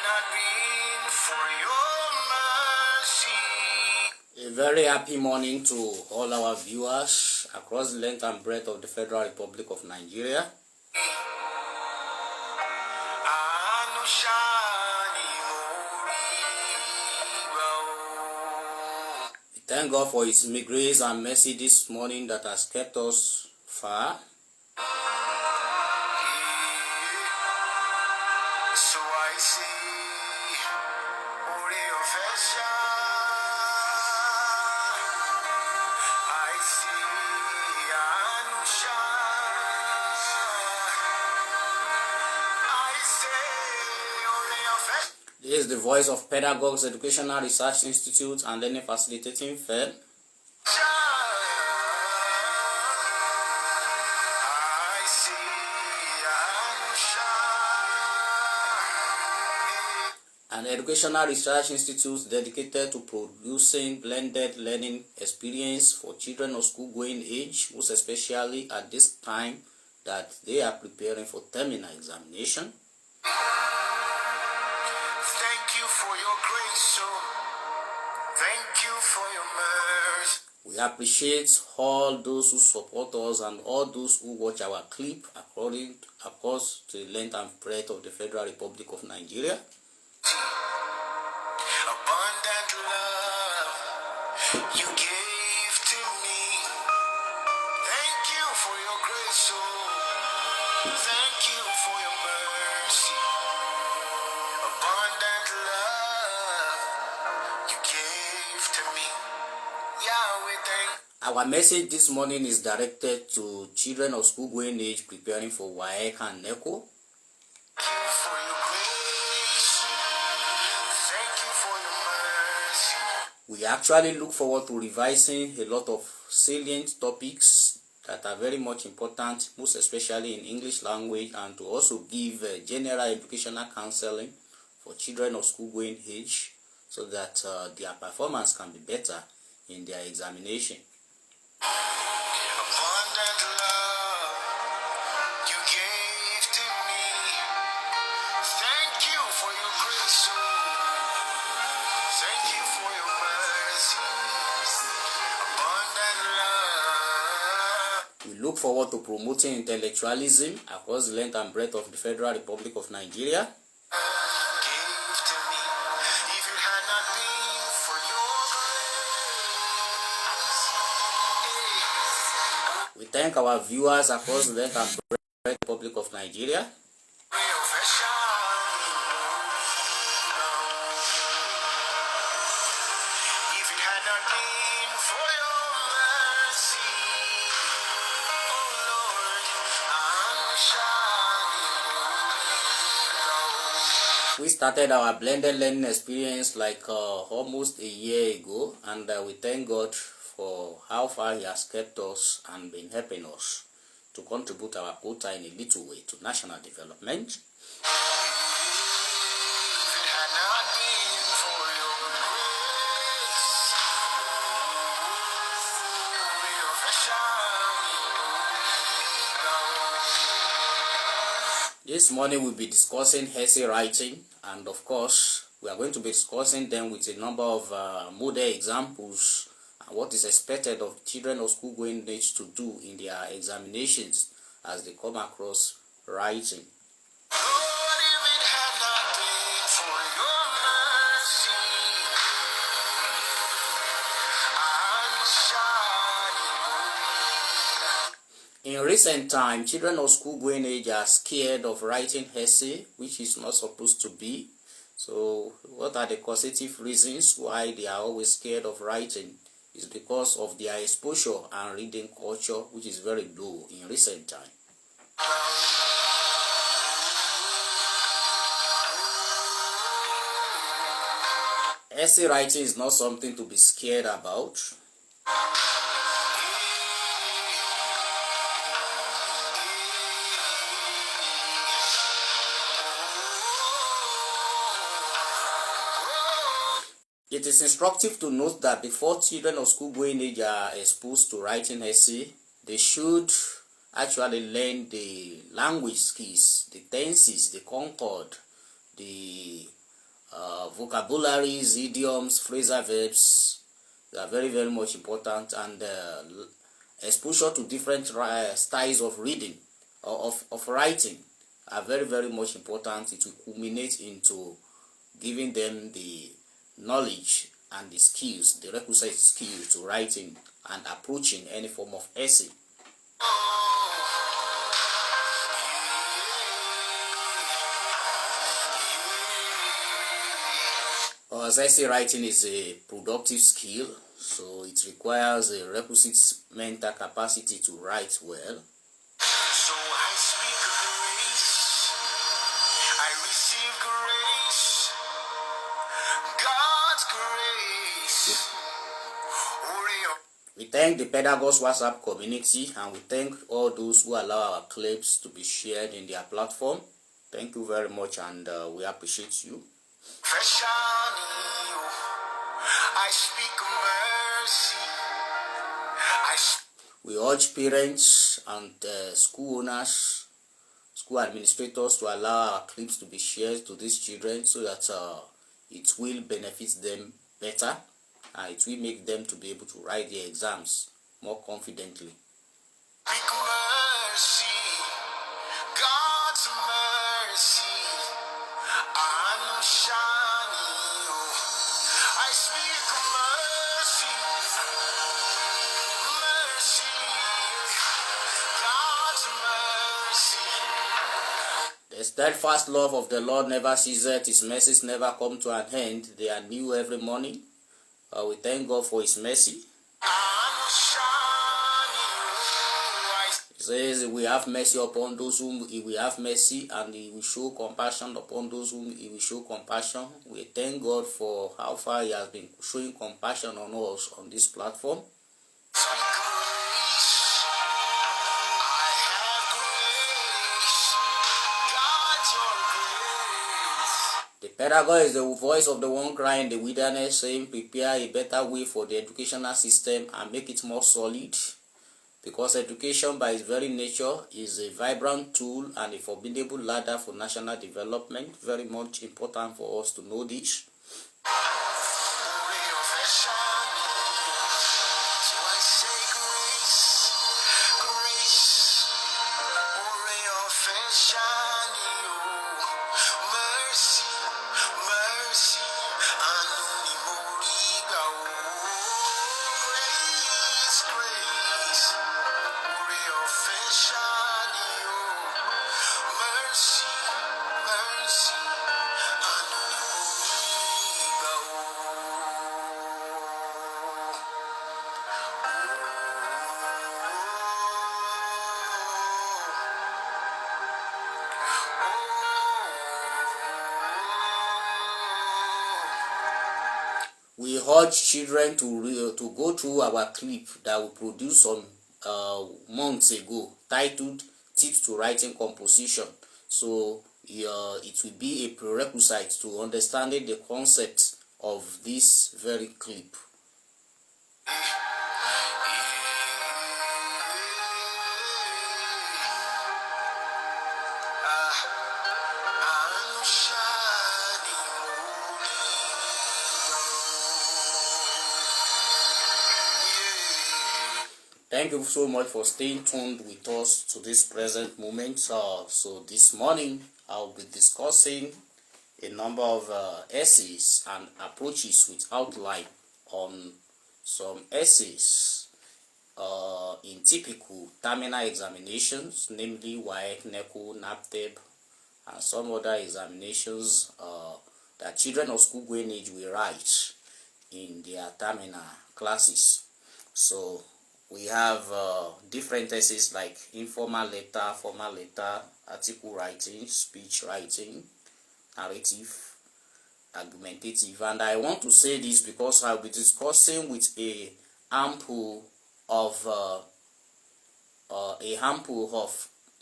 not been for your mercy. A very happy morning to all our viewers across the length and breadth of the Federal Republic of Nigeria. We thank God for His grace and mercy this morning that has kept us far. So I say, Ore Ofesha. I say, Anusha. I say, Ore Ofesha. This is the voice of Pedagogues Educational Research Institute and Learning Facilitating Firm. I say, Anusha. An educational research institute dedicated to producing blended learning experience for children of school-going age, most especially at this time that they are preparing for terminal examination. Thank you for your grace, oh. Thank you for your mercy. We appreciate all those who support us and all those who watch our clip across the length and breadth of the Federal Republic of Nigeria. Abundant love you gave to me. Thank you for your grace, oh. Thank you for your mercy. Abundant love you gave to me. Yahweh, thank Our message this morning is directed to children of school-going age preparing for WAEC and NECO. you for your grace. Thank you for your mercy. We actually look forward to revising a lot of salient topics that are very much important, most especially in English language, and to also give general educational counseling for children of school-going age so that their performance can be better in their examination. Abundant love you gave to me. Thank you for your grace, oh. Thank you for your mercy. Abundant love. We look forward to promoting intellectualism across the length and breadth of the Federal Republic of Nigeria. Gave to me. If it had not been for your grace, We thank our viewers across the length and breadth of the Republic of Nigeria. if it had not been for your mercy, oh Lord, I'm shining. We started our blended learning experience like almost a year ago, and we thank God for how far He has kept us and been helping us to contribute our quota in a little way to national development. If it had not been for your grace, This morning we'll be discussing essay writing, and of course we are going to be discussing them with a number of model examples and what is expected of children of school-going age to do in their examinations as they come across writing. Lord, if it had not been for your mercy, I'm shining. In recent time, children of school-going age are scared of writing essay, which is not supposed to be. So what are the causative reasons why they are always scared of writing? It's because of their exposure and reading culture, which is very low in recent time. Essay writing is not something to be scared about. It is instructive to note that before children of school-going age are exposed to writing essay, they should actually learn the language skills, the tenses, the concord, the vocabularies, idioms, phrasal verbs. They are very, very much important, and exposure to different styles of reading or of writing are very, very much important. It will culminate into giving them the knowledge and the skills, the requisite skills to writing and approaching any form of essay. As essay writing is a productive skill, so it requires a requisite mental capacity to write well. So I speak grace, I receive grace, God's grace. We thank the Pedagogues WhatsApp community, and we thank all those who allow our clips to be shared in their platform. Thank you very much, and we appreciate you. I speak mercy. We urge parents and school owners, school administrators to allow our clips to be shared to these children so that it will benefit them better. It will make them to be able to write their exams more confidently. Speak mercy, God's mercy. I'm shining. I speak mercy, mercy, God's mercy. The steadfast love of the Lord never ceases; His mercies never come to an end. They are new every morning. We thank God for His mercy. He says we have mercy upon those whom He will have mercy, and He will show compassion upon those whom He will show compassion. We thank God for how far He has been showing compassion on us on this platform. The pedagogue is the voice of the one crying in the wilderness, saying, prepare a better way for the educational system and make it more solid. Because education by its very nature is a vibrant tool and a formidable ladder for national development. Very much important for us to know this. We urge children to go through our clip that we produced some months ago, titled Tips to Writing Composition. So it will be a prerequisite to understanding the concept of this very clip. Thank you so much for staying tuned with us to this present moment. So this morning I'll be discussing a number of essays and approaches with outline on some essays in typical terminal examinations, namely WAEC, NECO, NAPTEP, and some other examinations that children of school-going age will write in their terminal classes. So we have different essays like informal letter, formal letter, article writing, speech writing, narrative, argumentative. And I want to say this because I'll be discussing with a handful of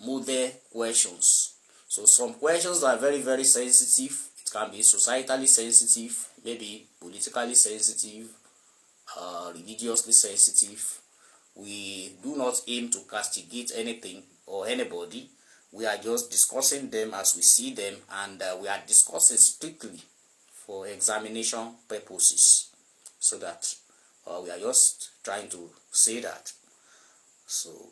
model questions. So some questions are very, very sensitive. It can be societally sensitive, maybe politically sensitive, religiously sensitive. We do not aim to castigate anything or anybody. We are just discussing them as we see them, and we are discussing strictly for examination purposes. So that we are just trying to say that. So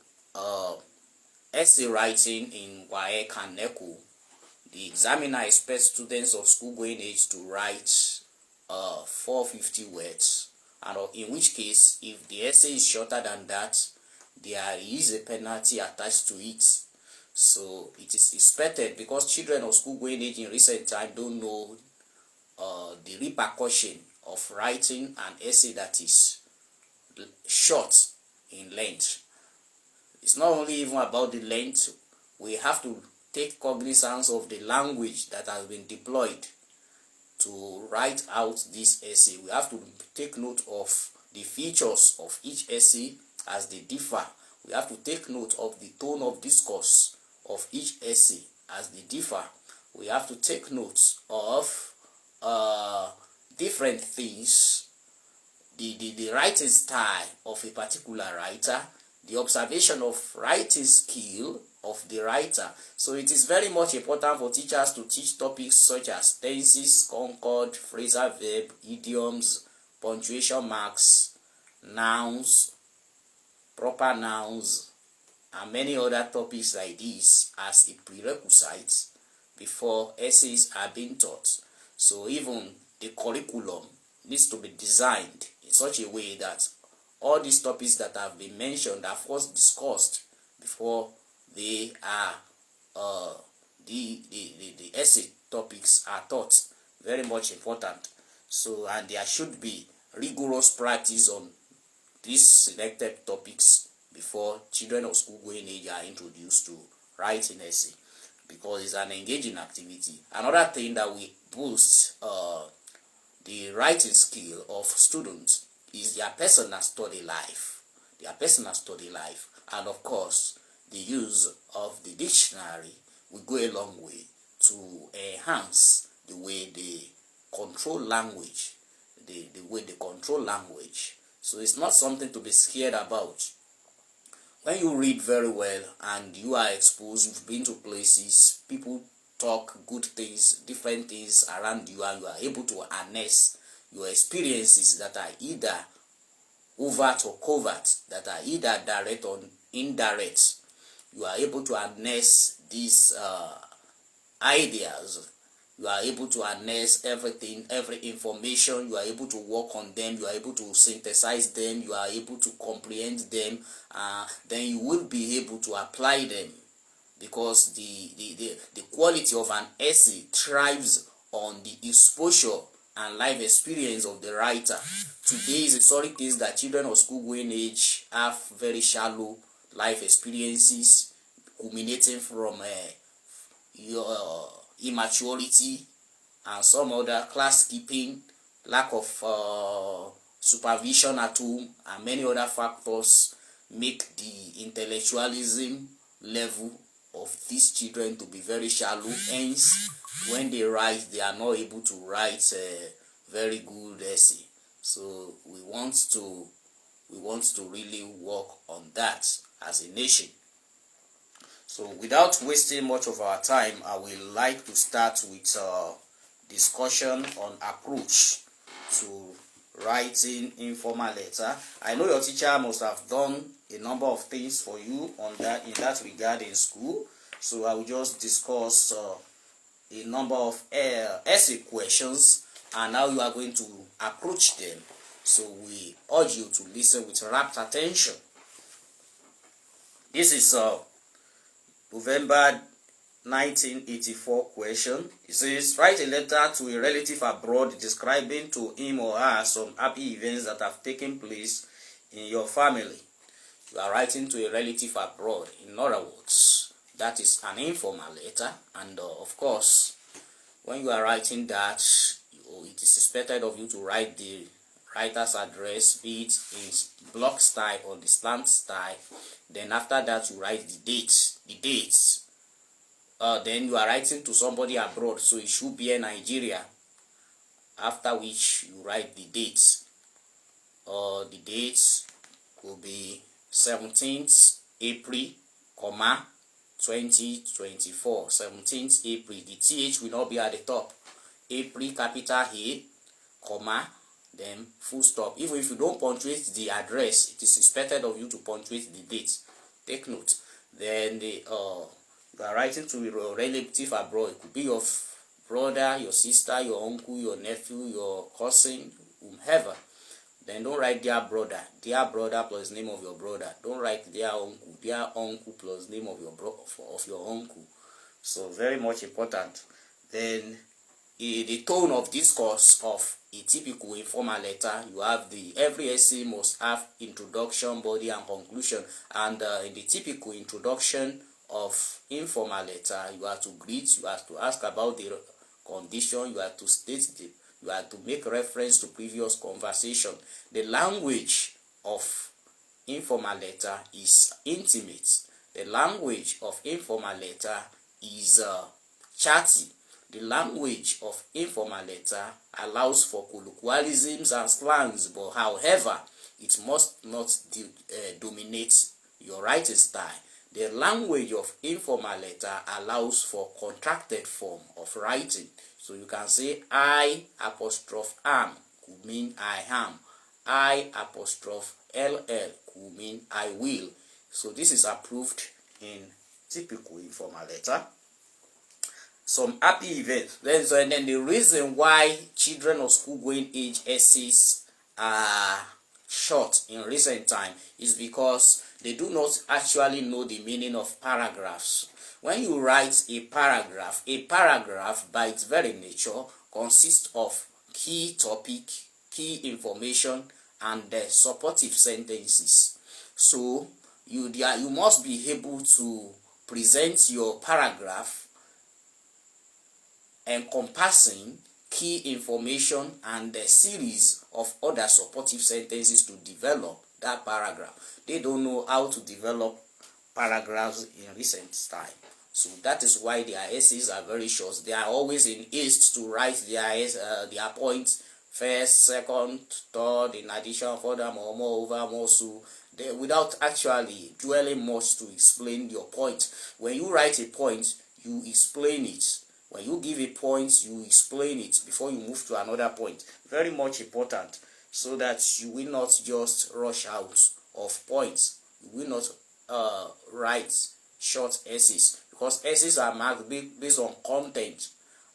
essay writing in WAEC and NECO, the examiner expects students of school-going age to write 450 words, and in which case, if the essay is shorter than that, there is a penalty attached to it. So it is expected, because children of school-going age in recent time don't know the repercussion of writing an essay that is short in length. It's not only even about the length, we have to take cognizance of the language that has been deployed to write out this essay. We have to take note of the features of each essay as they differ. We have to take note of the tone of discourse of each essay as they differ. We have to take note of different things, the writing style of a particular writer, the observation of writing skill of the writer. So it is very much important for teachers to teach topics such as tenses, concord, phrasal verb, idioms, punctuation marks, nouns, proper nouns, and many other topics like this as a prerequisite before essays are being taught. So even the curriculum needs to be designed in such a way that all these topics that have been mentioned are first discussed before they are the essay topics are taught. Very much important. So, and there should be rigorous practice on these selected topics before children of school going age are introduced to writing essay, because it's an engaging activity. Another thing that will boost the writing skill of students is their personal study life. And of course, the use of the dictionary will go a long way to enhance the way they control language, the way they control language. So it's not something to be scared about. When you read very well and you are exposed, you've been to places, people talk good things, different things around you, and you are able to harness your experiences that are either overt or covert, that are either direct or indirect. You are able to harness these ideas. You are able to harness everything, every information. You are able to work on them. You are able to synthesize them. You are able to comprehend them. Then you will be able to apply them, because the quality of an essay thrives on the exposure and life experience of the writer. Today is a solid case that children of school going age have very shallow life experiences, culminating from your immaturity and some other class keeping, lack of supervision at home, and many other factors make the intellectualism level of these children to be very shallow. Hence, when they write, they are not able to write a very good essay. So we want to really work on that as a nation. So without wasting much of our time, I will like to start with discussion on approach to writing informal letter. I know your teacher must have done a number of things for you on that in that regard in school. So I will just discuss a number of essay questions and how you are going to approach them. So we urge you to listen with rapt attention. This is November 1984 question. It says, write a letter to a relative abroad describing to him or her some happy events that have taken place in your family. You are writing to a relative abroad. In other words, that is an informal letter, and of course, when you are writing that, it is expected of you to write the writer's address, be it in block style or the slant style. Then after that, you write the dates. Then you are writing to somebody abroad, so it should be in Nigeria. After which you write the dates. The dates will be 17th April, 2024. 17th April. The TH will not be at the top. April, capital A, comma, then full stop. Even if you don't punctuate the address, it is expected of you to punctuate the date. Take note. Then you are writing to your relative abroad. It could be your brother, your sister, your uncle, your nephew, your cousin, whomever. Then don't write dear brother plus name of your brother. Don't write dear uncle plus name of your uncle. So very much important. Then the tone of discourse of a typical informal letter, you have every essay must have introduction, body, and conclusion. And in the typical introduction of informal letter, you have to greet, you have to ask about the condition, you have to state you have to make reference to previous conversation. The language of informal letter is intimate. The language of informal letter is chatty. The language of informal letter allows for colloquialisms and slangs, but however, it must not dominate your writing style. The language of informal letter allows for contracted form of writing. So you can say I apostrophe am could mean I am. I apostrophe ll could mean I will. So this is approved in typical informal letter. Some happy events. And then the reason why children of school going age essays are short in recent time is because they do not actually know the meaning of paragraphs. When you write a paragraph by its very nature consists of key topic, key information, and supportive sentences. So you must be able to present your paragraph encompassing key information and a series of other supportive sentences to develop that paragraph. They don't know how to develop paragraphs in recent time. So that is why their essays are very short. They are always in haste to write their points first, second, third, in addition, furthermore, moreover, more so, without actually dwelling much to explain your point. When you write a point, you explain it. When you give a point, you explain it before you move to another point. Very much important, so that you will not just rush out of points. You will not write short essays, because essays are marked based on content.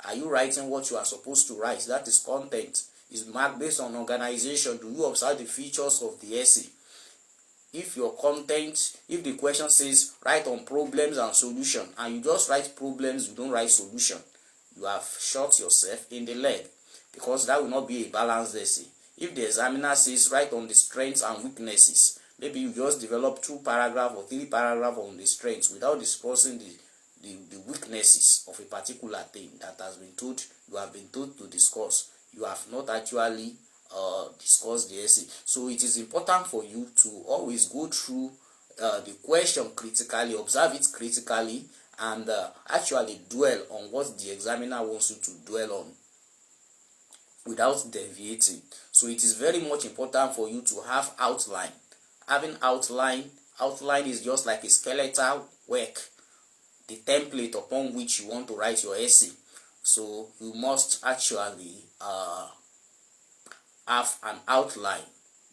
Are you writing what you are supposed to write? That is content. Is marked based on organization. Do you observe the features of the essay? If the question says write on problems and solution, and you just write problems, you don't write solution, you have shot yourself in the leg, because that will not be a balanced essay. If the examiner says write on the strengths and weaknesses, maybe you just develop 2 paragraphs or 3 paragraphs on the strengths without discussing the weaknesses of a particular thing that you have been told to discuss. You have not actually discuss the essay. So it is important for you to always go through the question critically, observe it critically, and actually dwell on what the examiner wants you to dwell on without deviating. So it is very much important for you to have outline. Having outline is just like a skeletal work, the template upon which you want to write your essay. So you must actually have an outline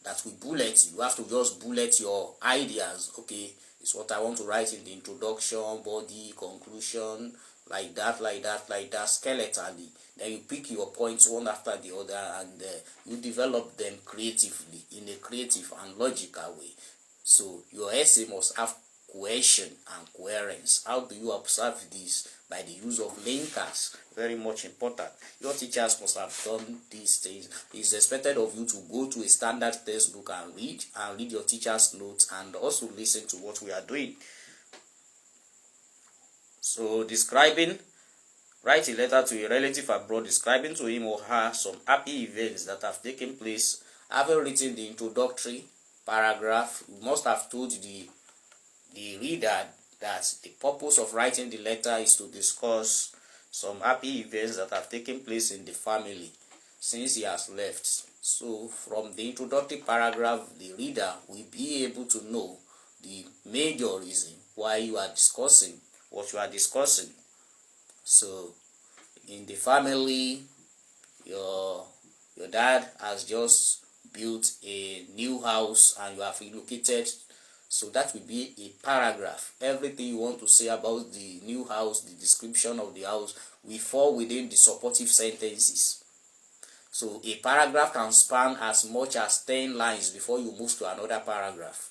that will bullet. You have to just bullet your ideas. Okay, it's what I want to write in the introduction, body, conclusion, like that, skeletally. Then you pick your points one after the other, and you develop them creatively, in a creative and logical way. So your essay must have cohesion and coherence. How do you observe this? By the use of linkers. Very much important. Your teachers must have done these things. It is expected of you to go to a standard textbook and read your teacher's notes, and also listen to what we are doing. So write a letter to a relative abroad describing to him or her some happy events that have taken place. Having written the introductory paragraph, you must have told the reader that the purpose of writing the letter is to discuss some happy events that have taken place in the family since he has left. So from the introductory paragraph, the reader will be able to know the major reason why you are discussing what you are discussing. So in the family, your dad has just built a new house and you have relocated, so that will be a paragraph. Everything you want to say about the new house, the description of the house, will fall within the supportive sentences. So a paragraph can span as much as 10 lines before you move to another paragraph.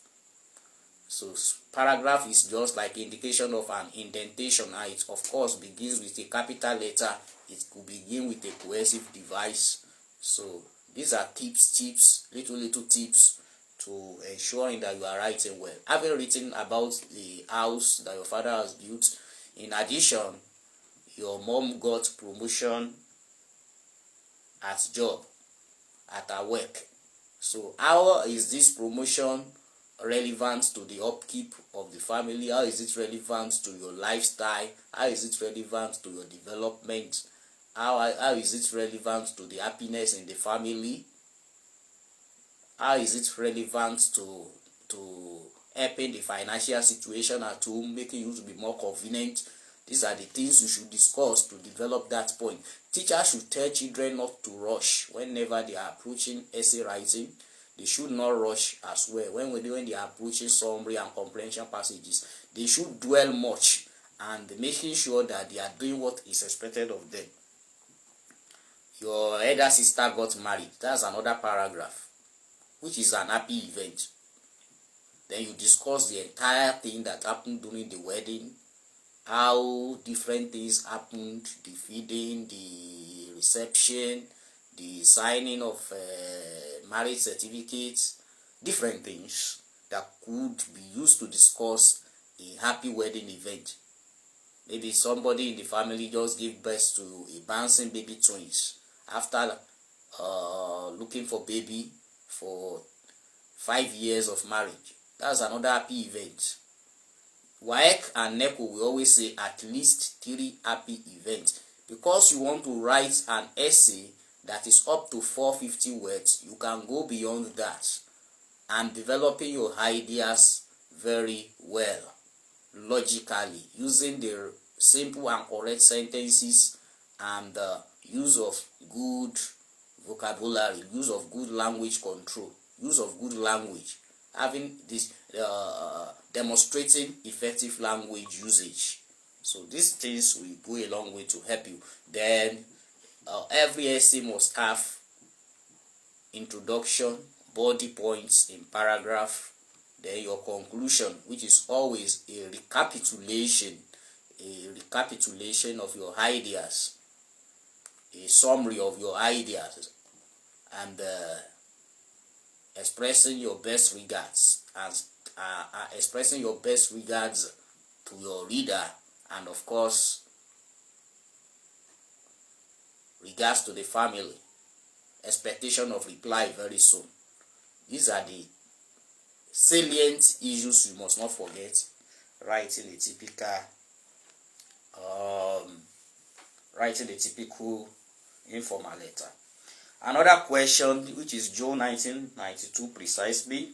So paragraph is just like indication of an indentation, and it of course begins with a capital letter. It could begin with a cohesive device. So these are tips, little tips to ensuring that you are writing well. Having written about the house that your father has built, in addition, your mom got promotion at job, at her work. So how is this promotion relevant to the upkeep of the family? How is it relevant to your lifestyle? How is it relevant to your development? How is it relevant to the happiness in the family? How is it relevant to helping the financial situation at home, making you to be more convenient? These are the things you should discuss to develop that point. Teachers should tell children not to rush whenever they are approaching essay writing. They should not rush as well. When they are approaching summary and comprehension passages, they should dwell much and making sure that they are doing what is expected of them. Your elder sister got married. That's another paragraph, which is an happy event. Then you discuss the entire thing that happened during the wedding, how different things happened, the feeding, the reception, the signing of marriage certificates, different things that could be used to discuss a happy wedding event. Maybe somebody in the family just gave birth to a bouncing baby twins after looking for baby for 5 years of marriage. That's another happy event. WAEC and NECO will always say at least 3 happy events. Because you want to write an essay that is up to 450 words, you can go beyond that and developing your ideas very well, logically, using the simple and correct sentences and the use of good vocabulary, use of good language control, use of good language, having this demonstrating effective language usage. So these things will go a long way to help you. Then every essay must have introduction, body points in paragraph, then your conclusion, which is always a recapitulation of your ideas, a summary of your ideas, and expressing your best regards, and expressing your best regards to your reader, and of course regards to the family, expectation of reply very soon. These are the salient issues you must not forget writing a typical informal letter. Another question, which is Joe 1992 precisely.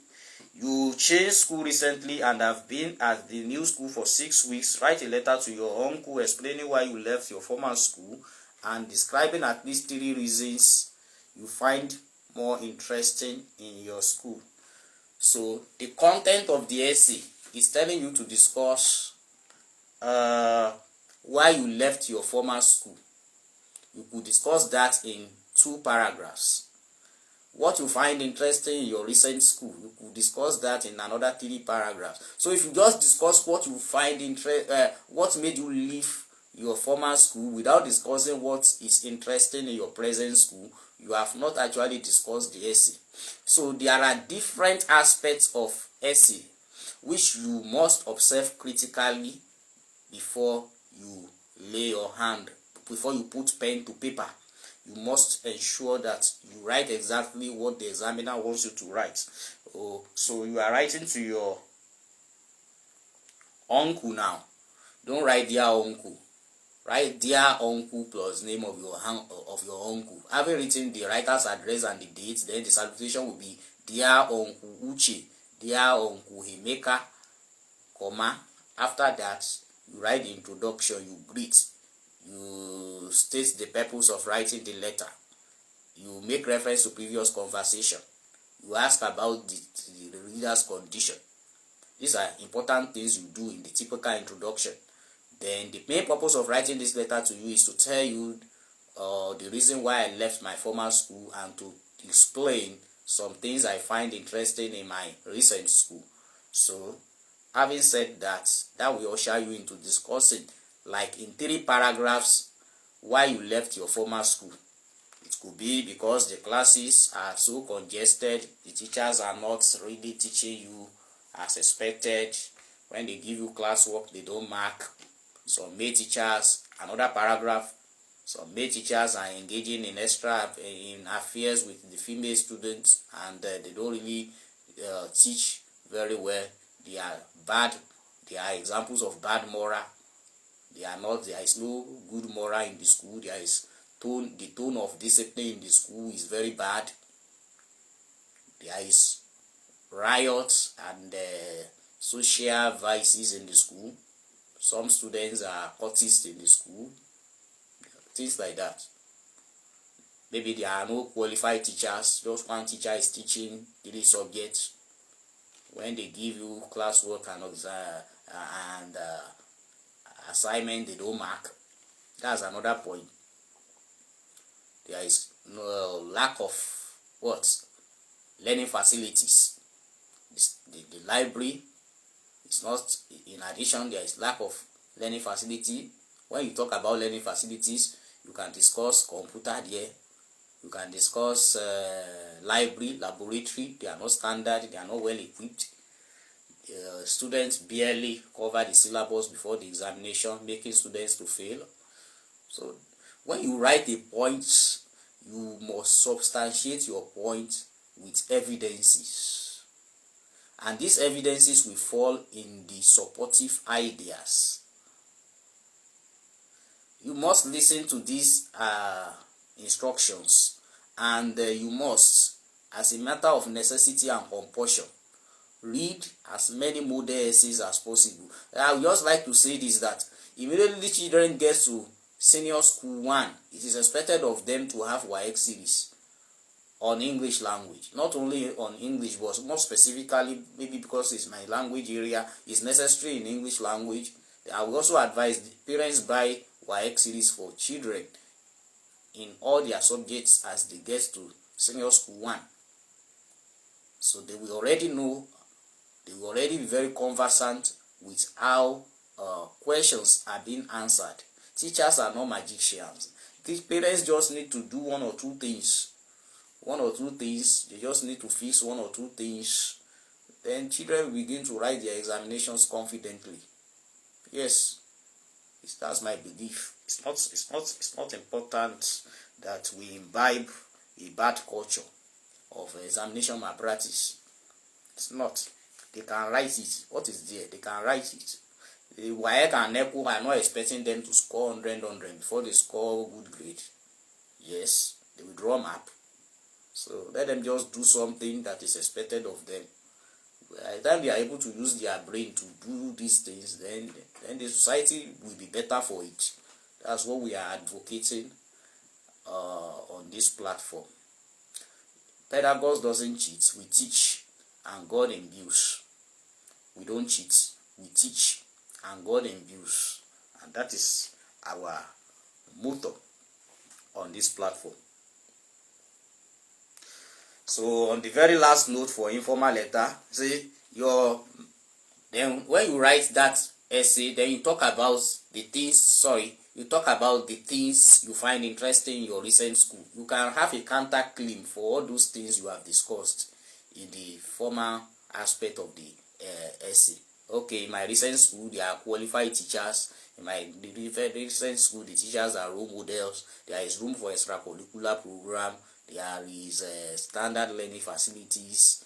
You changed school recently and have been at the new school for 6 weeks. Write a letter to your uncle explaining why you left your former school and describing at least 3 reasons you find more interesting in your school. So the content of the essay is telling you to discuss why you left your former school. You could discuss that in 2 paragraphs. What you find interesting in your recent school, you could discuss that in another 3 paragraphs. So if you just discuss what you find what made you leave your former school without discussing what is interesting in your present school, you have not actually discussed the essay. So there are different aspects of essay which you must observe critically before you lay your hand, before you put pen to paper. You must ensure that you write exactly what the examiner wants you to write. So you are writing to your uncle now. Don't write dear uncle. Write dear uncle plus name of your uncle. Having written the writer's address and the date, then the salutation will be dear uncle Uche, dear uncle Himeka, comma. After that, you write the introduction, you greet, you state the purpose of writing the letter. You make reference to previous conversation. You ask about the reader's condition. These are important things you do in the typical introduction. Then the main purpose of writing this letter to you is to tell you the reason why I left my former school and to explain some things I find interesting in my recent school. So, having said that, that will usher you into discussing, like in 3 paragraphs, why you left your former school. It could be because the classes are so congested, the teachers are not really teaching you as expected. When they give you classwork, they don't mark. Some male teachers, another paragraph, some male teachers are engaging in affairs with the female students, and they don't really teach very well. They are bad. They are examples of bad moral. There is no good moral in the school. The tone of discipline in the school is very bad. There is riots and social vices in the school. Some students are cultists in the school. Things like that. Maybe there are no qualified teachers. Just one teacher is teaching 3 subjects. When they give you classwork and assignment, they don't mark. That's another point. There is no lack of learning facilities. The library is not. In addition, there is lack of learning facility. When you talk about learning facilities, you can discuss computer there. You can discuss laboratory. They are not standard. They are not well equipped. Students barely cover the syllabus before the examination, making students to fail. So when you write a point, you must substantiate your point with evidences. And these evidences will fall in the supportive ideas. You must listen to these instructions, and you must, as a matter of necessity and compulsion, read as many model essays as possible. I would just like to say this, that immediately children get to senior school 1, it is expected of them to have WAEC series on English language. Not only on English, but more specifically, maybe because it's my language area, it's necessary in English language. I will also advise the parents buy WAEC series for children in all their subjects as they get to senior school 1. So they will already know, they will already be very conversant with how questions are being answered. Teachers are not magicians. These parents just need to do one or two things. They just need to fix 1 or 2 things. Then children begin to write their examinations confidently. Yes, that's my belief. It's not important that we imbibe a bad culture of examination malpractice. It's not. They can write it. What is there? They can write it. The WAEC and NECO are not expecting them to score 100 before they score good grade. Yes, they will draw map. So let them just do something that is expected of them. By the time they are able to use their brain to do these things, then the society will be better for it. That's what we are advocating on this platform. Pedagogues doesn't cheat. We teach and God imbues. We don't cheat. We teach and God imbues. And that is our motto on this platform. So on the very last note for informal letter, then when you write that essay, then you talk about the things you find interesting in your recent school. You can have a counter claim for all those things you have discussed in the former aspect of the essay. Okay, in my recent school, there are qualified teachers. In my recent school, the teachers are role models. There is room for extracurricular program. There is standard learning facilities.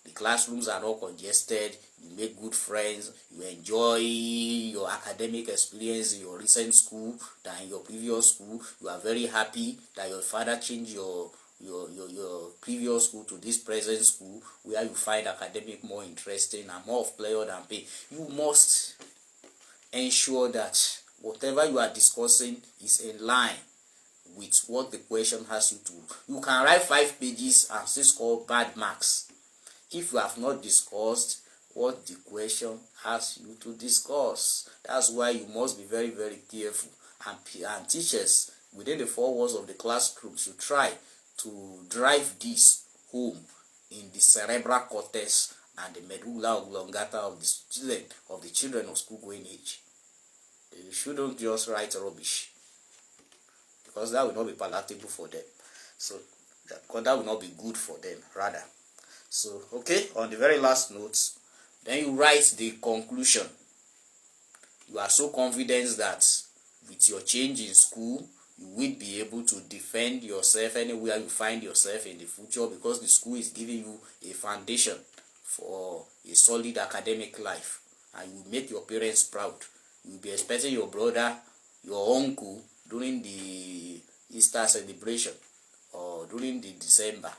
The classrooms are not congested. You make good friends. You enjoy your academic experience in your recent school than in your previous school. You are very happy that your father changed your previous school to this present school, where you find academic more interesting and more of pleasure than pain. You must ensure that whatever you are discussing is in line with what the question has you to. You can write 5 pages and still score bad marks if you have not discussed what the question has you to discuss. That's why you must be very, very careful, and teachers within the 4 walls of the classroom should try to drive this home in the cerebral cortex and the medulla oblongata of the children of school going age. You shouldn't just write rubbish, because that will not be palatable for them. So that will not be good for them rather. So okay, on the very last note, then you write the conclusion. You are so confident that with your change in school, you will be able to defend yourself anywhere you find yourself in the future, because the school is giving you a foundation for a solid academic life, and you make your parents proud. You will be expecting your brother, your uncle during the Easter celebration or during the December.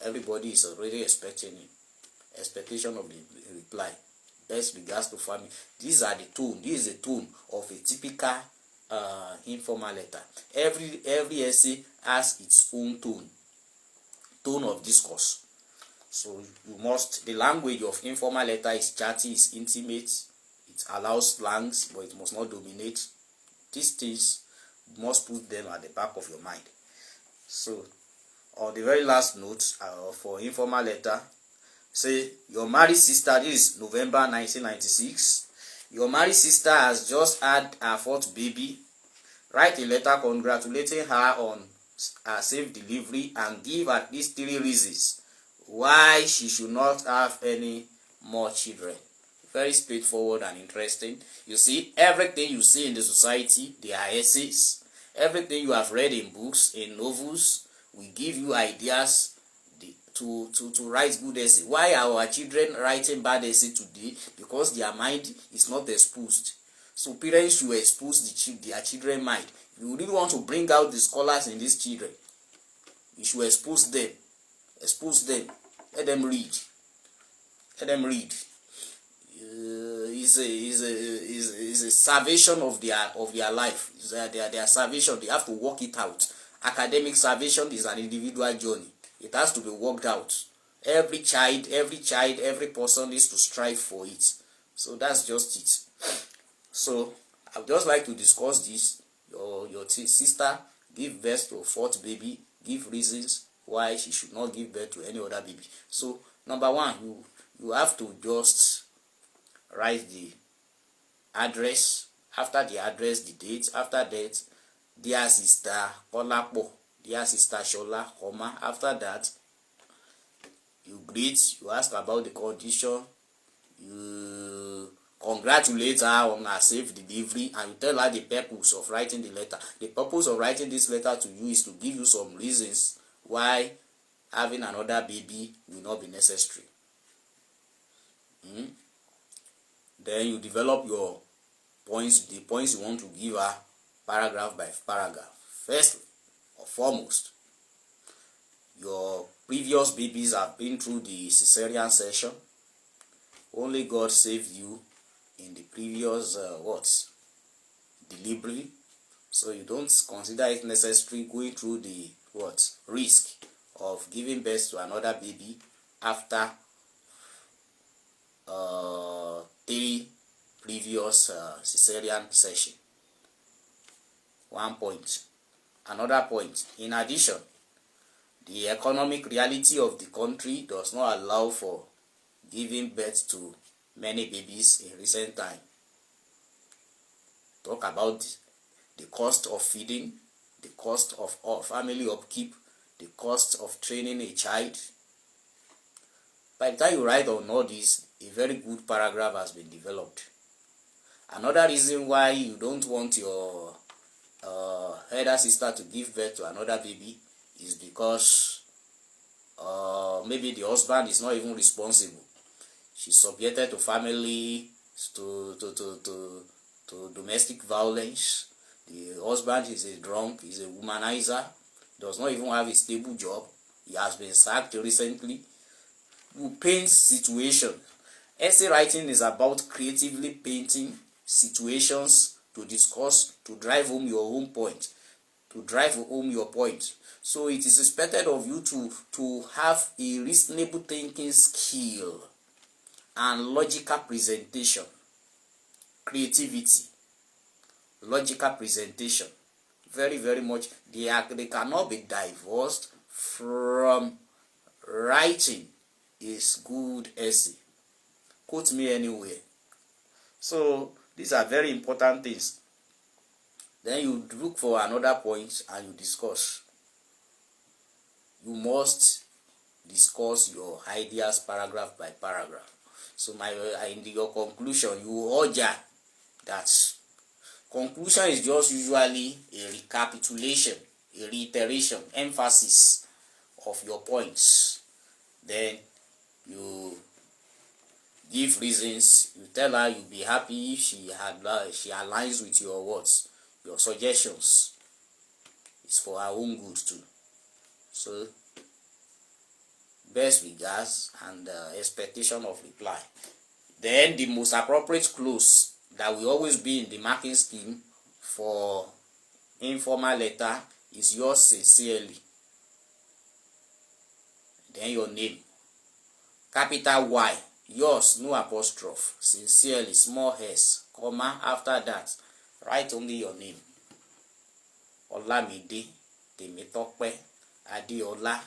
Everybody is already expecting him. Expectation of the reply. Best regards to family. These are the tone. This is the tone of a typical informal letter. Every essay has its own tone of discourse. So you must. The language of informal letter is chatty, is intimate. It allows slangs, but it must not dominate. These things, you must put them at the back of your mind. So on the very last note for informal letter, say your married sister, this is November 1996, your married sister has just had her 4th baby. Write a letter congratulating her on her safe delivery and give at least 3 reasons why she should not have any more children. Very straightforward and interesting. You see, everything you see in the society, they are essays. Everything you have read in books, in novels, will give you ideas to write good essay. Why are our children writing bad essay today? Because their mind is not exposed. So parents should expose their children's mind. If you really want to bring out the scholars in these children, you should expose them. Expose them. Let them read. Let them read. Is a salvation of their life. Is their salvation. They have to work it out. Academic salvation is an individual journey. It has to be worked out. Every child, every person needs to strive for it. So that's just it. So I would just like to discuss this. Your sister give birth to a 4th baby. Give reasons why she should not give birth to any other baby. So number 1, you have to just write the address. After the address, the date. After that, dear sister Kolapo, dear sister Shola, comma. After that, you greet, you ask about the condition, you congratulate her on her safe delivery, and you tell her the purpose of writing the letter. The purpose of writing this letter to you is to give you some reasons why having another baby will not be necessary. Then you develop your points, the points you want to give her, paragraph by paragraph. First or foremost, your previous babies have been through the cesarean section. Only God saved you in the previous delivery. So you don't consider it necessary going through the risk of giving birth to another baby after 3 previous cesarean session. 1 point. Another point. In addition, the economic reality of the country does not allow for giving birth to many babies in recent time. Talk about the cost of feeding, the cost of family upkeep, the cost of training a child. By the time you write on all this, a very good paragraph has been developed. Another reason why you don't want your elder sister to give birth to another baby is because maybe the husband is not even responsible. She's subjected to family, to domestic violence. The husband is a drunk, is a womanizer, does not even have a stable job. He has been sacked recently. You paint situation. Essay writing is about creatively painting situations to discuss, to drive home your own point, to drive home your point. So it is expected of you to have a reasonable thinking skill and logical presentation, creativity, logical presentation. Very, very much. They cannot be divorced from writing is good essay. Quote me anywhere. So these are very important things. Then you look for another point and you discuss. You must discuss your ideas paragraph by paragraph. So in your conclusion, you urge that conclusion is just usually a recapitulation, a reiteration, emphasis of your points. Then you give reasons. You tell her you'll be happy if she aligns with your words, your suggestions. It's for her own good too. So best regards and expectation of reply. Then the most appropriate close that will always be in the marking scheme for informal letter is yours sincerely. Then your name, capital Y, yours, no apostrophe, sincerely, small s, comma, after that write only your name. Olamide, Temitope, Adeola.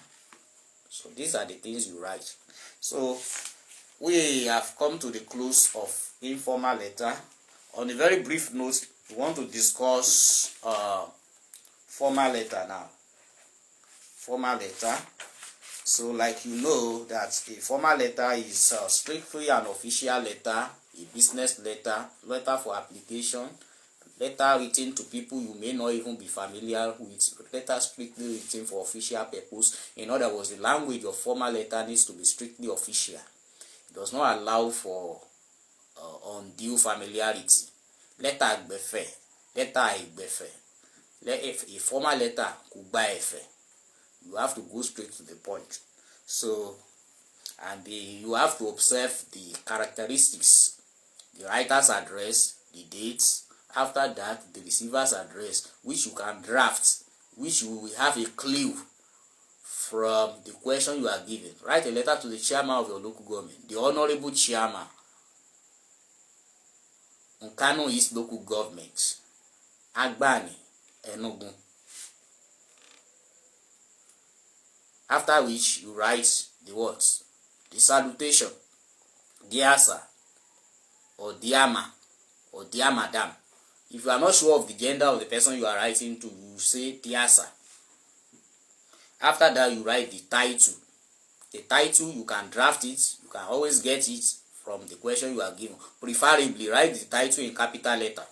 So these are the things you write. So we have come to the close of informal letter. On a very brief note, we want to discuss formal letter now. Formal letter. So like you know that a formal letter is strictly an official letter, a business letter, letter for application, letter written to people you may not even be familiar with, letter strictly written for official purpose. In other words, the language of formal letter needs to be strictly official. It does not allow for undue familiarity. Letter agbefe, letter aigbefe. A formal letter kugba efe. You have to go straight to the point. So, and you have to observe the characteristics, the writer's address, the dates. After that, the receiver's address, which you can draft, which you will have a clue from the question you are given. Write a letter to the chairman of your local government, the honorable chairman, Nkanu East local government, Agbani, Enugu. After which you write the words, the salutation, dear sir, or dear ma, or dear madam. If you are not sure of the gender of the person you are writing to, you say dear sir. After that, you write the title. The title, you can draft it, you can always get it from the question you are given. Preferably, write the title in capital letter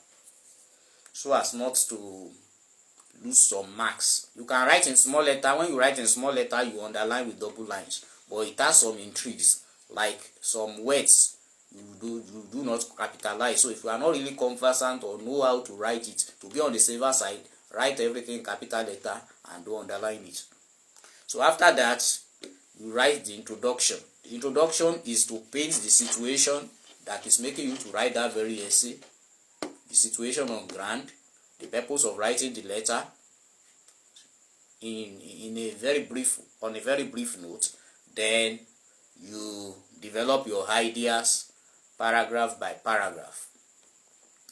so as not to lose some marks. You can write in small letter. When you write in small letter, you underline with double lines, but it has some intrigues, like some words you do not capitalize. So if you are not really conversant or know how to write it, to be on the safer side, write everything in capital letter and do underline it. So after that, you write the introduction. The introduction is to paint the situation that is making you to write that very essay, the situation on ground, the purpose of writing the letter on a very brief note. Then you develop your ideas paragraph by paragraph.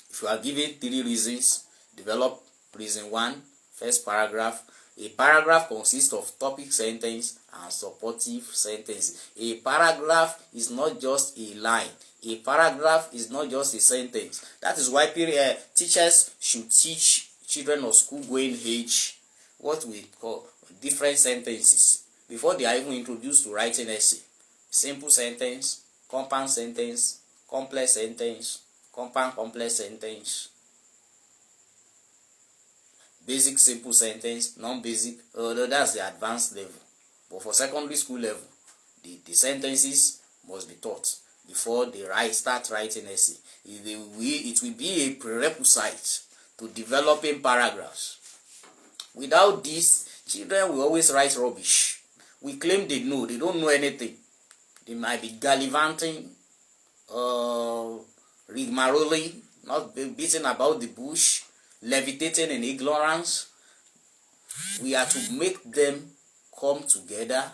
If you are given 3 reasons, develop reason 1, first paragraph. A paragraph consists of topic sentence and supportive sentence. A paragraph is not just a line. A paragraph is not just a sentence. That is why teachers should teach children of school going age what we call different sentences before they are even introduced to writing essay. Simple sentence, compound sentence, complex sentence, compound complex sentence, basic simple sentence, non-basic. That's the advanced level. But for secondary school level, the sentences must be taught before they start writing essay. It will be a prerequisite to developing paragraphs. Without this, children will always write rubbish. We claim they don't know anything. They might be gallivanting, rigmaroling, not beating about the bush, levitating in ignorance. We are to make them come together.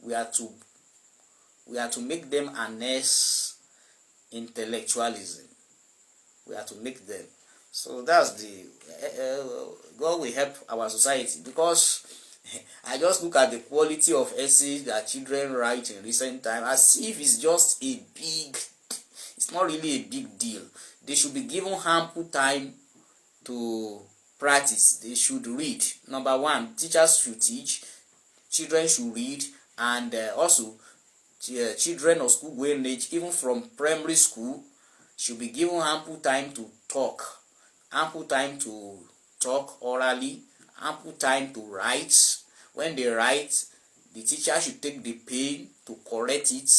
We are to make them harness intellectualism. We are to make them. So that's the God will help our society, because I just look at the quality of essays that children write in recent time as if it's just it's not really a big deal. They should be given ample time to practice. They should read. Number one, teachers should teach, children should read, and also children of school going age, even from primary school, should be given ample time to talk, ample time to talk orally, ample time to write. When they write, the teacher should take the pain to correct it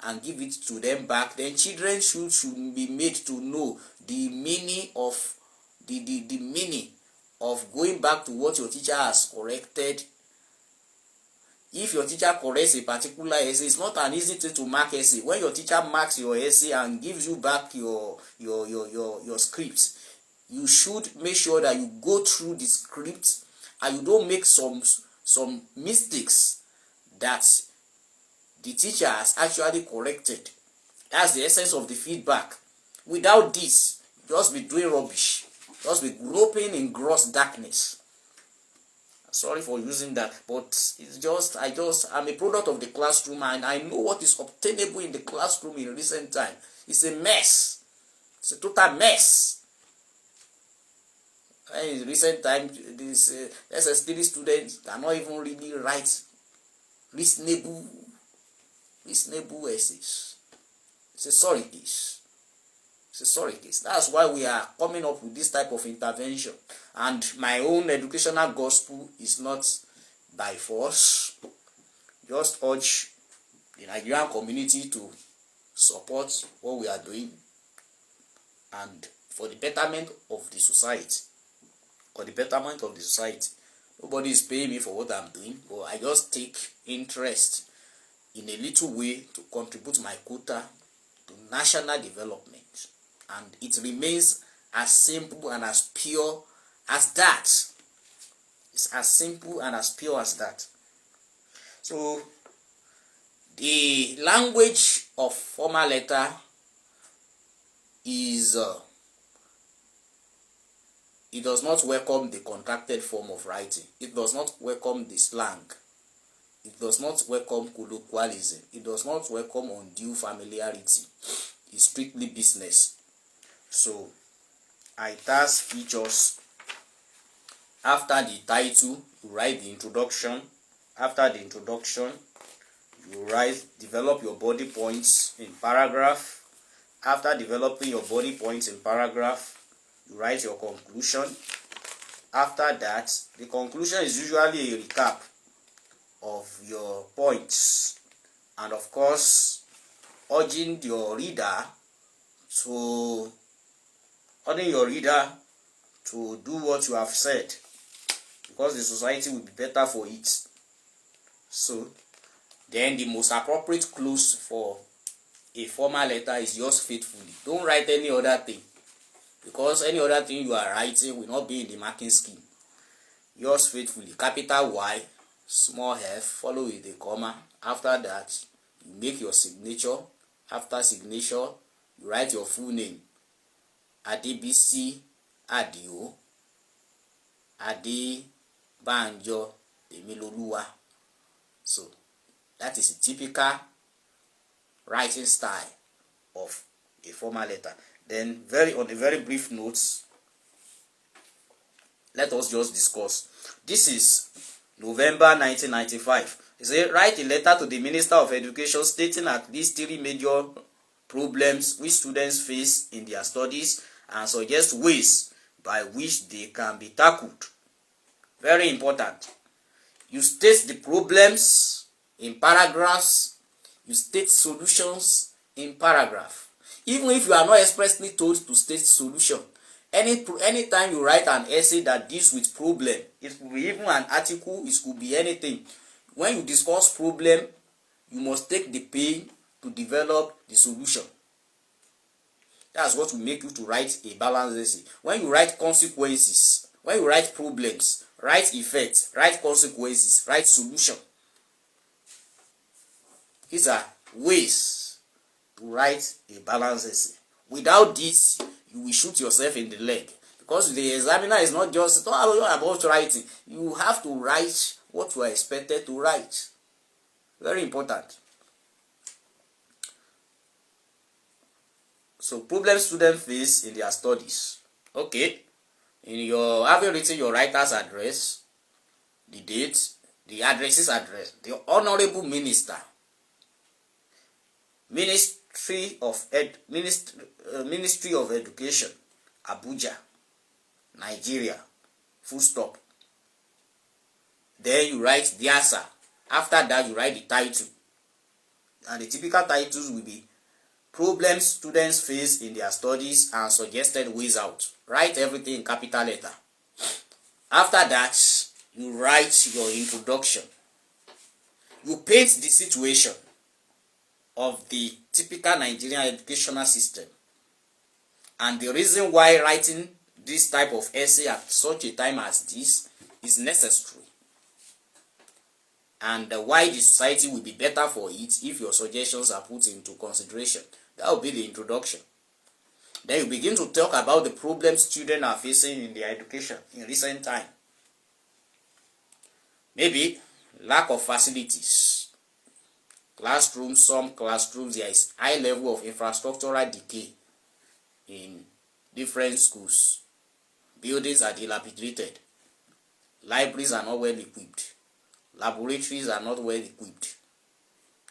and give it to them back. Then children should be made to know the meaning of the meaning of going back to what your teacher has corrected. If your teacher corrects a particular essay, it's not an easy thing to mark essay. When your teacher marks your essay and gives you back your script, you should make sure that you go through the script and you don't make some mistakes that the teacher has actually corrected. That's the essence of the feedback. Without this, just be doing rubbish, just be groping in gross darkness. Sorry for using that, but it's I'm a product of the classroom, and I know what is obtainable in the classroom in recent time. It's a mess. It's a total mess. In recent time, these SS3 students cannot even really write reasonable essays. It's a sorry case. It's a sorry case. That's why we are coming up with this type of intervention. And my own educational gospel is not by force. Just urge the Nigerian community to support what we are doing, and for the betterment of the society. Nobody is paying me for what I'm doing, but I just take interest in a little way to contribute my quota to national development. And it remains as simple and as pure as that. It's as simple and as pure as that. So the language of formal letter is it does not welcome the contracted form of writing. It does not welcome the slang. It does not welcome colloquialism. It does not welcome undue familiarity. It's strictly business. So I task features. After the title, you write the introduction. After the introduction, you develop your body points in paragraph. After developing your body points in paragraph, you write your conclusion. After that, the conclusion is usually a recap of your points, and of course, urging your reader to do what you have said, because the society will be better for it. So then the most appropriate close for a formal letter is yours faithfully. Don't write any other thing, because any other thing you are writing will not be in the marking scheme. Yours faithfully, capital Y, small f, follow with a comma. After that, you make your signature. After signature, you write your full name. Adebisi Adio Adebanjo Temiloluwa. So that is a typical writing style of a formal letter. Then on a very brief notes, let us just discuss. This is November 1995. It says, write a letter to the Minister of Education stating at least 3 major problems which students face in their studies and suggest ways by which they can be tackled. Very important. You state the problems in paragraphs. You state solutions in paragraph. Even if you are not expressly told to state solution, anytime you write an essay that deals with problem, it could be even an article, it could be anything. When you discuss problem, you must take the pain to develop the solution. That's what will make you to write a balanced essay. When you write consequences, when you write problems, right effect, right consequences, right solution. These are ways to write a balanced essay. Without this, you will shoot yourself in the leg, because the examiner is not just about writing. You have to write what you are expected to write. Very important. So problems students face in their studies. Okay, in your having written your writer's address, the date, the address's address, the honorable minister, Ministry of Education, Abuja, Nigeria, full stop. Then you write the answer. After that, you write the title. And the typical titles will be problems students face in their studies and suggested ways out. Write everything in capital letter. After that, you write your introduction. You paint the situation of the typical Nigerian educational system and the reason why writing this type of essay at such a time as this is necessary, and why the society will be better for it if your suggestions are put into consideration. That will be the introduction. Then you begin to talk about the problems students are facing in their education in recent time. Maybe lack of facilities. Classrooms, some classrooms, there is high level of infrastructural decay in different schools. Buildings are dilapidated. Libraries are not well equipped. Laboratories are not well equipped.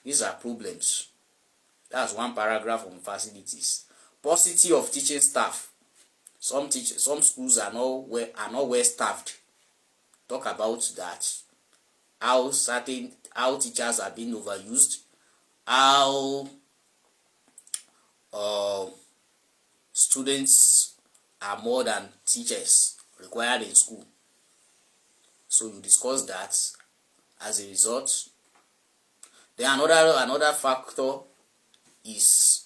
These are problems. That's one paragraph on facilities. Paucity of teaching staff. Some schools are not well staffed. Talk about that. How teachers are being overused. How students are more than teachers required in school. So you discuss that as a result. Then another factor is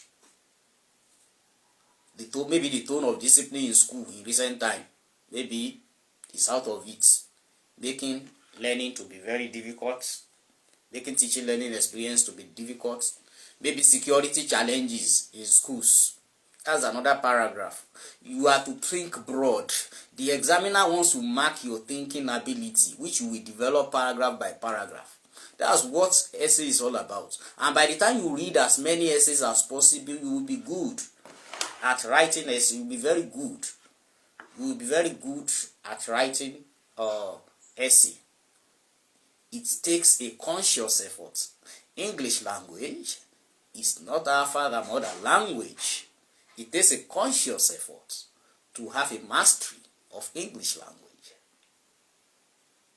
maybe the tone of discipline in school in recent time. Maybe it's out of it, making learning to be very difficult, making teaching learning experience to be difficult. Maybe security challenges in schools. That's another paragraph. You are to think broad. The examiner wants to mark your thinking ability, which you will develop paragraph by paragraph. That's what essay is all about. And by the time you read as many essays as possible, you will be good at writing essay. You will be very good. You will be very good at writing essay. It takes a conscious effort. English language is not our father mother language. It takes a conscious effort to have a mastery of English language.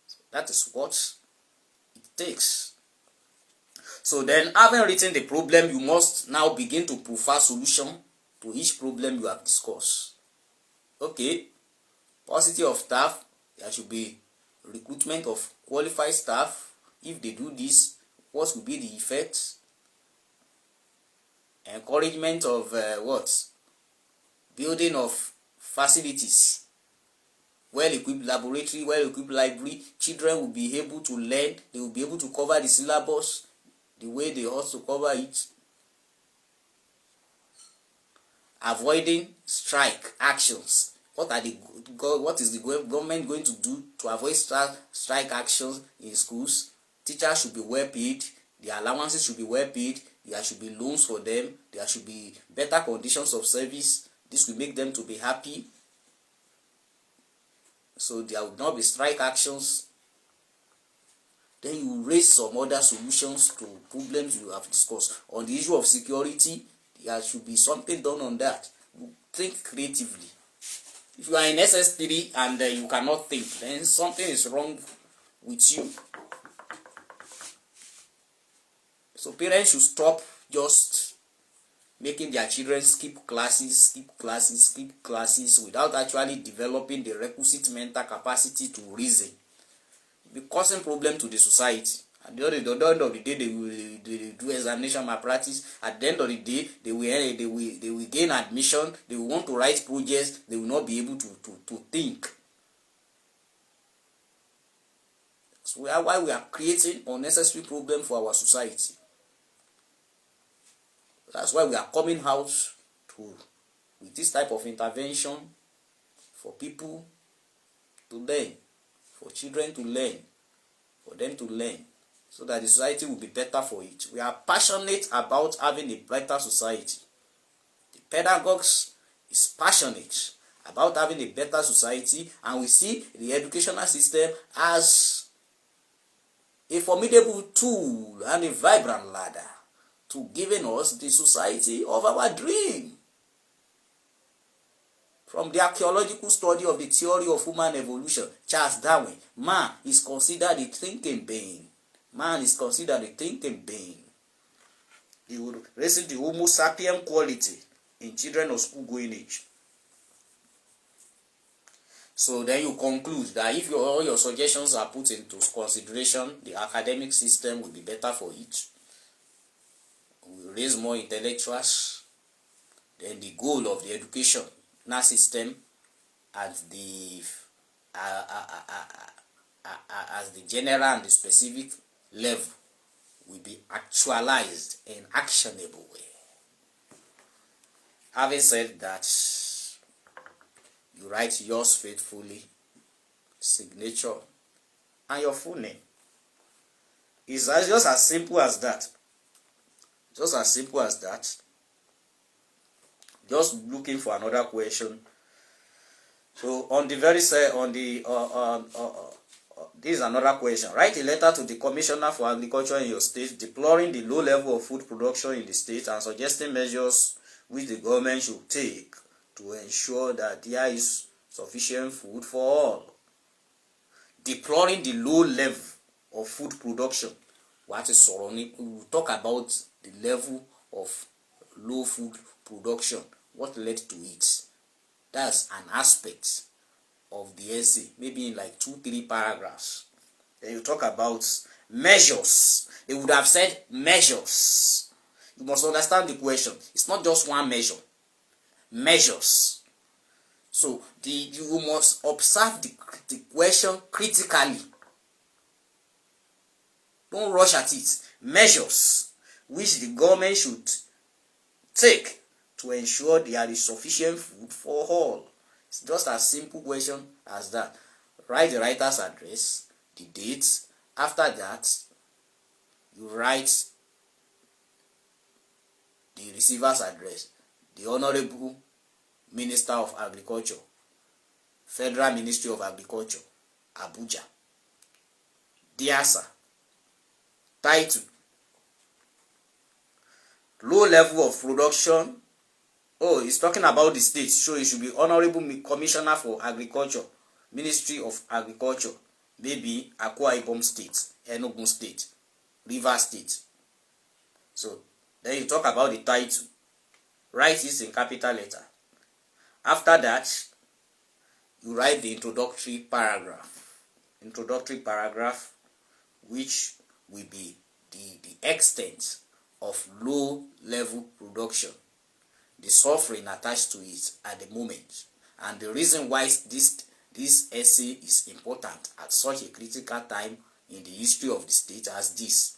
So that is what it takes. So then, having written the problem, you must now begin to provide solution to each problem you have discussed. Okay, paucity of staff, there should be recruitment of qualified staff. If they do this, what will be the effect? Encouragement of building of facilities, well-equipped laboratory, well-equipped library. Children will be able to learn. They will be able to cover the syllabus the way they ought to cover it. Avoiding strike actions. What is the government going to do to avoid strike actions in schools? Teachers should be well paid. Their allowances should be well paid. There should be loans for them. There should be better conditions of service. This will make them to be happy. So there will not be strike actions. Then you raise some other solutions to problems you have discussed. On the issue of security, there should be something done on that. Think creatively. If you are in SS3 and you cannot think, then something is wrong with you. So parents should stop just making their children skip classes without actually developing the requisite mental capacity to reason. It will be causing problem to the society. At the end of the day, they will do examination malpractice. At the end of the day, they will gain admission. They will want to write projects. They will not be able to think. So why we are creating unnecessary problem for our society. That's why we are coming out with this type of intervention for people to learn, for children to learn, for them to learn, so that the society will be better for it. We are passionate about having a better society. The pedagogues is passionate about having a better society, and we see the educational system as a formidable tool and a vibrant ladder to giving us the society of our dream. From the archaeological study of the theory of human evolution, Charles Darwin, man is considered a thinking being. Man is considered a thinking being. He would raise the Homo sapien quality in children of school-going age. So then you conclude that if all your suggestions are put into consideration, the academic system will be better for it. We will raise more intellectuals. Then the goal of the educational system at the as the general and the specific level will be actualized in actionable way. Having said that, you write yours faithfully, signature, and your full name. It's just as simple as that. Just as simple as that. Just looking for another question. So on the very this is another question. Write a letter to the Commissioner for Agriculture in your state, deploring the low level of food production in the state and suggesting measures which the government should take to ensure that there is sufficient food for all. Deploring the low level of food production. What is surrounding? We will talk about the level of low food production. What led to it? That's an aspect of the essay, maybe in like 2-3 paragraphs. Then you talk about measures. They would have said measures. You must understand the question. It's not just one measure. Measures. So you must observe the question critically. Don't rush at it. Measures which the government should take to ensure there is sufficient food for all. It's just as simple question as that. Write the writer's address, the dates. After that, you write the receiver's address. The Honorable Minister of Agriculture, Federal Ministry of Agriculture, Abuja. Dear sir, title, low level of production. Oh, he's talking about the state, so it should be Honorable Commissioner for Agriculture, Ministry of Agriculture, maybe Akwa Ibom State, Enugu State, Rivers State. So then you talk about the title. Write it in capital letter. After that, you write the introductory paragraph. Introductory paragraph, which will be the extent of low level production, the suffering attached to it at the moment, and the reason why this essay is important at such a critical time in the history of the state as this.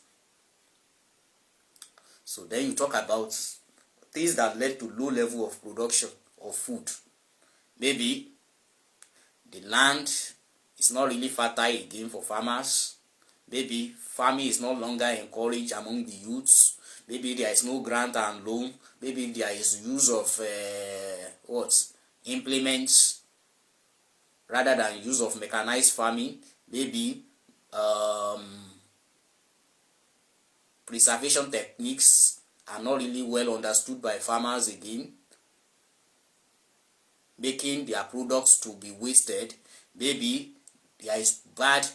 So then you talk about things that led to low level of production of food. Maybe the land is not really fertile again for farmers. Maybe farming is no longer encouraged among the youths. Maybe there is no grant and loan. Maybe there is use of implements rather than use of mechanized farming. Maybe preservation techniques are not really well understood by farmers again, making their products to be wasted. Maybe there is bad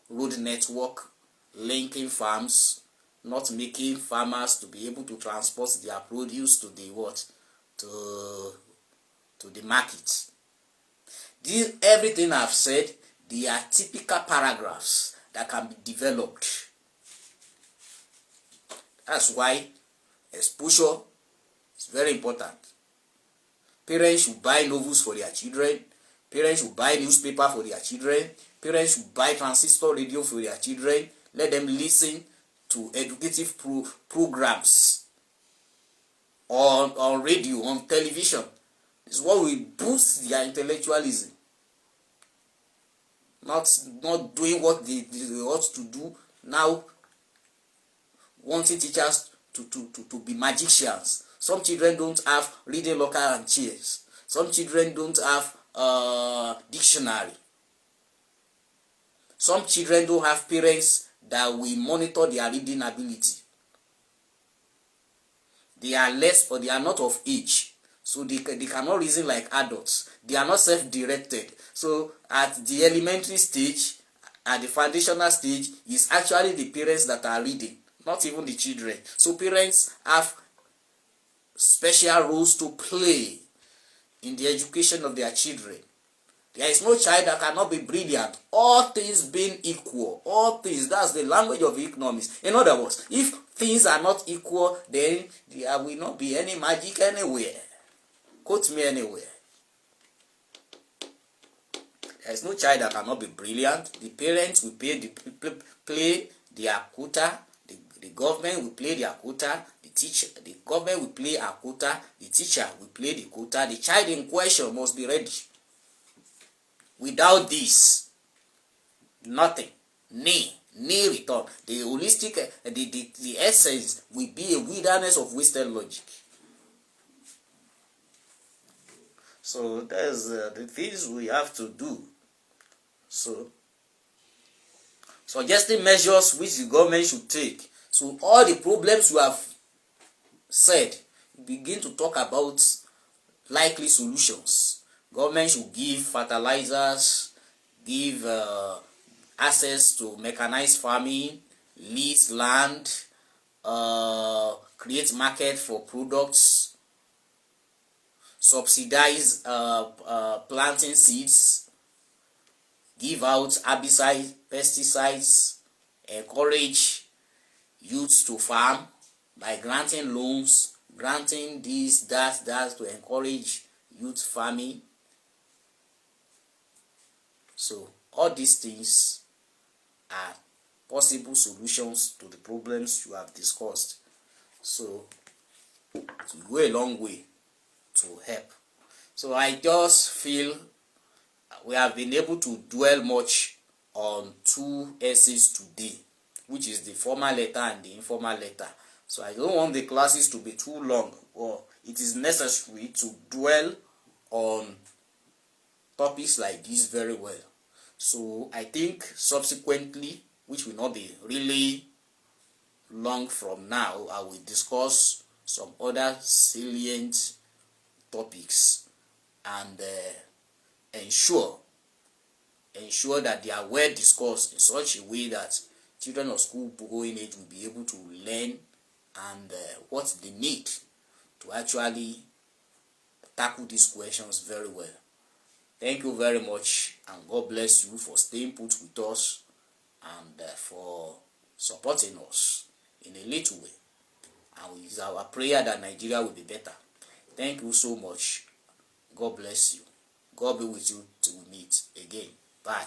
road network linking farms, not making farmers to be able to transport their produce to the to the market. Everything I've said, they are typical paragraphs that can be developed. That's why exposure is very important. Parents should buy novels for their children. Parents should buy newspaper for their children. Parents should buy transistor radio for their children. Let them listen to educative programs on radio, on television. It's what will boost their intellectualism. Not doing what they ought to do now, wanting teachers to be magicians. Some children don't have reading locker and chairs. Some children don't have dictionary. Some children don't have parents that will monitor their reading ability. They are less, or they are not of age, so they cannot reason like adults. They are not self-directed. So at the elementary stage, at the foundational stage, is actually the parents that are reading, not even the children. So parents have special roles to play in the education of their children. There is no child that cannot be brilliant, all things being equal. All things, that's the language of economics. In other words, if things are not equal, then there will not be any magic anywhere. Quote me anywhere. There is no child that cannot be brilliant. The parents will play their quota. The government will play their quota. The government will play a quota. The teacher will play the quota. The child in question must be ready. Without this, nothing, nay return. The holistic, the essence will be a wilderness of wasted logic. So that's the things we have to do. So, suggesting measures which the government should take. So all the problems you have said, begin to talk about likely solutions. Government should give fertilizers, give access to mechanized farming, lease land, create market for products, subsidize planting seeds, give out herbicides, pesticides, encourage youth to farm by granting loans, granting this, that to encourage youth farming. So all these things are possible solutions to the problems you have discussed. So it will go a long way to help. So I just feel we have been able to dwell much on two essays today, which is the formal letter and the informal letter. So I don't want the classes to be too long, or it is necessary to dwell on topics like this very well. So I think subsequently, which will not be really long from now, I will discuss some other salient topics and ensure that they are well discussed in such a way that children of school going age will be able to learn and what they need to actually tackle these questions very well. Thank you very much, and God bless you for staying put with us and for supporting us in a little way. And it is our prayer that Nigeria will be better. Thank you so much. God bless you. God be with you till we meet again. Bye.